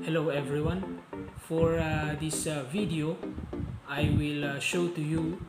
Hello everyone. For this video, I will show to you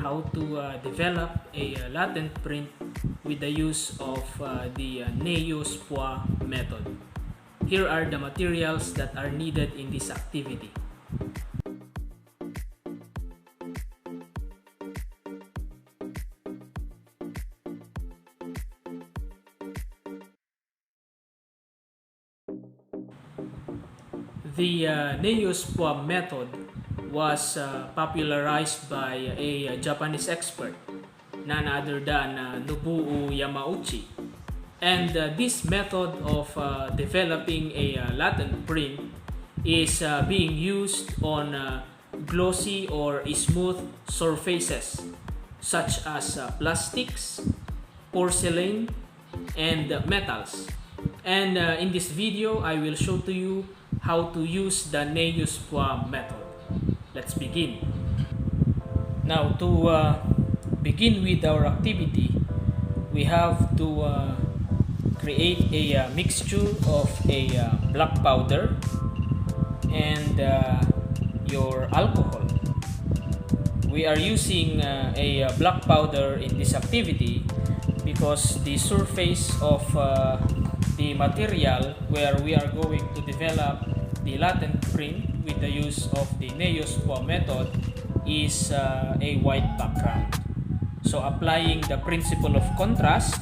how to develop a latent print with the use of the Neo SPWA method. Here are the materials that are needed in this activity. The Neo SPWA method was popularized by a Japanese expert, none other than Nobuo Yamauchi. And this method of developing a latent print is being used on glossy or smooth surfaces such as plastics, porcelain, and metals. And in this video, I will show to you how to use the Neo SPWA method. Let's begin. Now, to begin with our activity, we have to create a mixture of a black powder and your alcohol. We are using a black powder in this activity because the surface of the material where we are going to develop the latent print with the use of the Neo SPWA method is a white background. So applying the principle of contrast,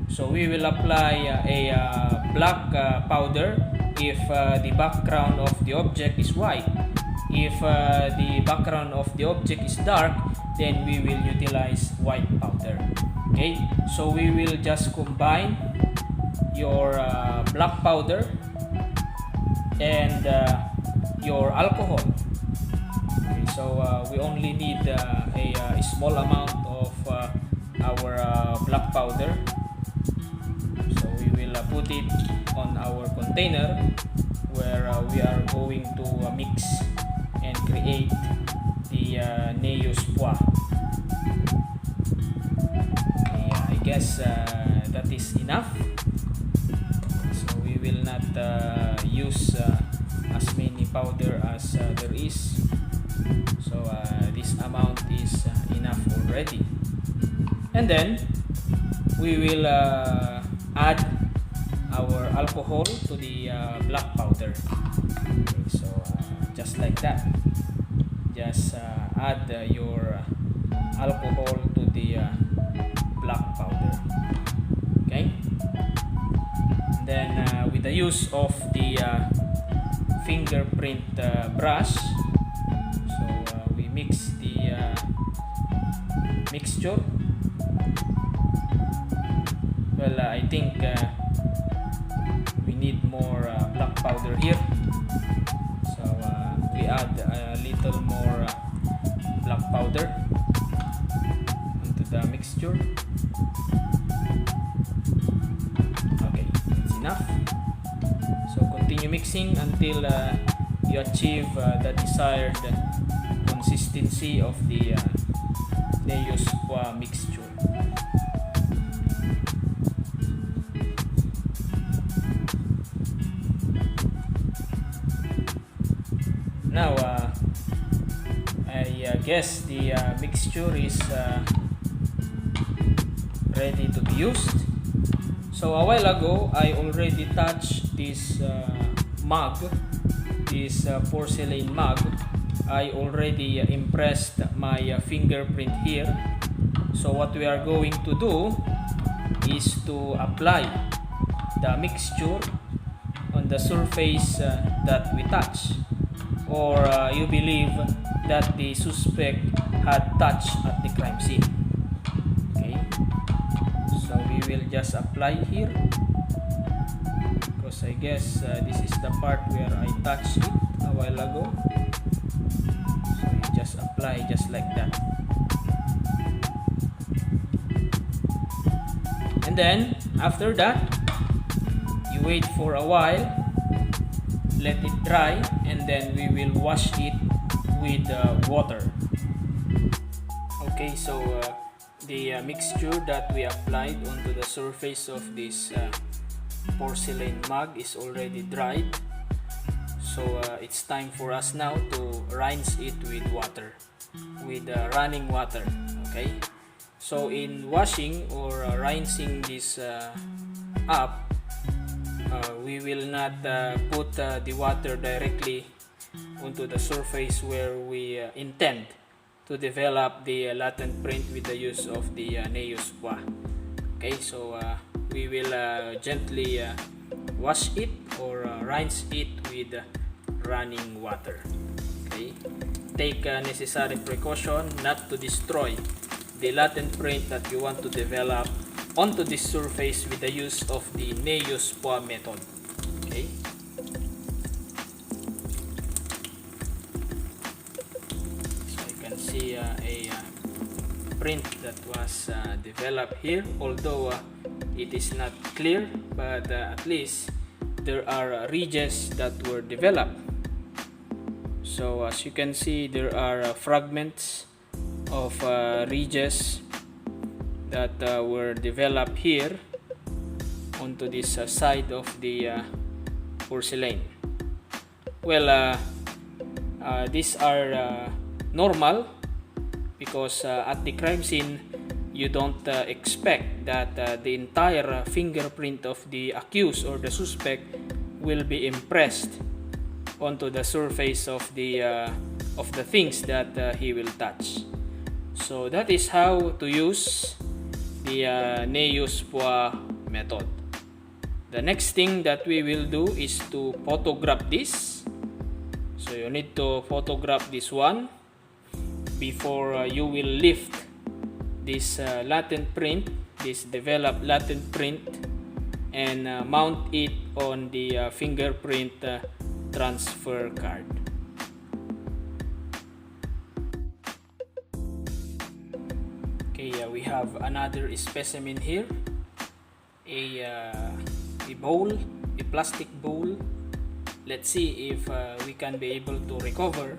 so we will apply a black powder if the background of the object is white. If the background of the object is dark, then we will utilize white powder. Okay, so we will just combine your black powder and your alcohol. Okay, so we only need a small amount of our black powder. So we will put it on our container where we are going to mix and create the Neo SPWA. Okay, I guess that is enough. So we will not use as many powder as there is. So this amount is enough already. And then we will add our alcohol to the black powder. Okay, so just like that, just add your alcohol to the black powder. Okay, then with the use of the fingerprint brush, so we mix the mixture. Well, I think we need more black powder here, so we add a little more black powder into the mixture. Okay, that's enough. So continue mixing until you achieve the desired consistency of the Neo SPWA mixture. Now I guess the mixture is ready to be used. So a while ago I already touched this mug, this porcelain mug. I already impressed my fingerprint here. So what we are going to do is to apply the mixture on the surface that we touch, or you believe that the suspect had touched at the crime scene. Okay, so we will just apply here, because I guess this is the part where I touched it a while ago. So you just apply just like that, and then after that you wait for a while, let it dry, and then we will wash it with water. Okay, so the mixture that we applied onto the surface of this porcelain mug is already dried. So it's time for us now to rinse it with water, with running water. Okay, so in washing or rinsing this up, we will not put the water directly onto the surface where we intend to develop the latent print with the use of the Neo SPWA. Okay, so we will gently wash it or rinse it with running water. Okay, take necessary precaution not to destroy the latent print that you want to develop onto this surface with the use of the Neo SPWA method. Okay, so you can see a print that was developed here, although it is not clear, but at least there are ridges that were developed. So as you can see, there are fragments of ridges that were developed here onto this side of the porcelain. Well, these are normal because at the crime scene you don't expect that the entire fingerprint of the accused or the suspect will be impressed onto the surface of the things that he will touch. So that is how to use the Neo SPWA method. The next thing that we will do is to photograph this. So you need to photograph this one before you will lift this latent print, this developed latent print, and mount it on the fingerprint transfer card. Okay, we have another specimen here, a bowl, a plastic bowl. Let's see if we can be able to recover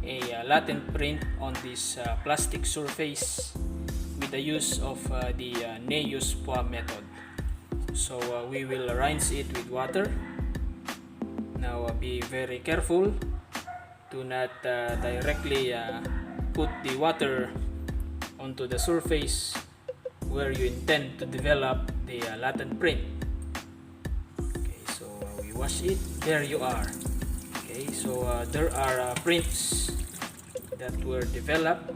a latent print on this plastic surface with the use of the Neo SPWA method. So we will rinse it with water. Now be very careful to not directly put the water onto the surface where you intend to develop the latent print. Okay, so we wash it. There you are. Okay, so there are prints that were developed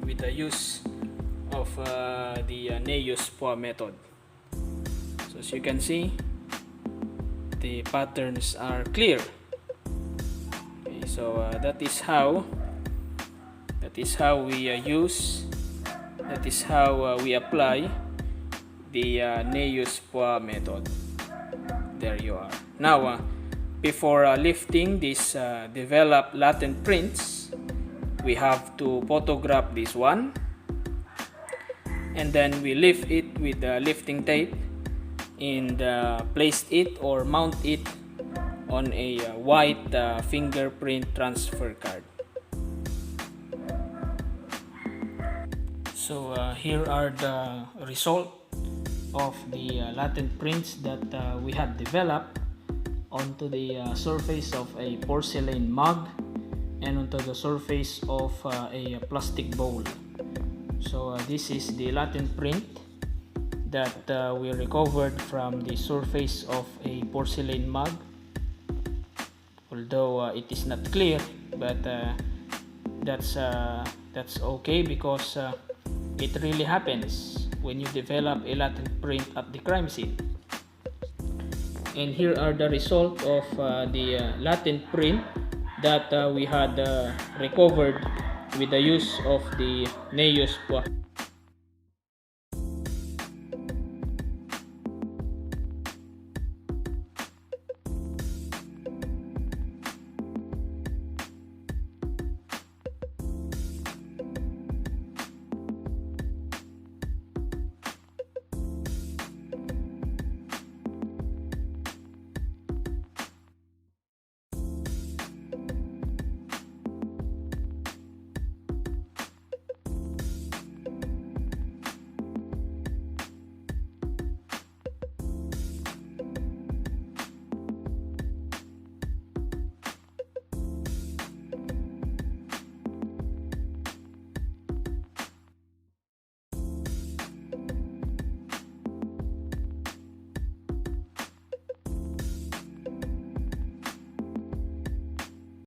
with the use of the Neo SPWA method. So as you can see, the patterns are clear. Okay, so that is how we use, that is how we apply the Neo SPWA method. There you are. Now before lifting these developed latent prints, we have to photograph this one, and then we lift it with the lifting tape and place it or mount it on a white fingerprint transfer card. So here are the result of the latent prints that we have developed onto the surface of a porcelain mug and onto the surface of a plastic bowl. So this is the latent print that we recovered from the surface of a porcelain mug. Although it is not clear, but that's okay because it really happens when you develop a latent print at the crime scene. And here are the result of the latent print that we had recovered with the use of the Neo SPWA.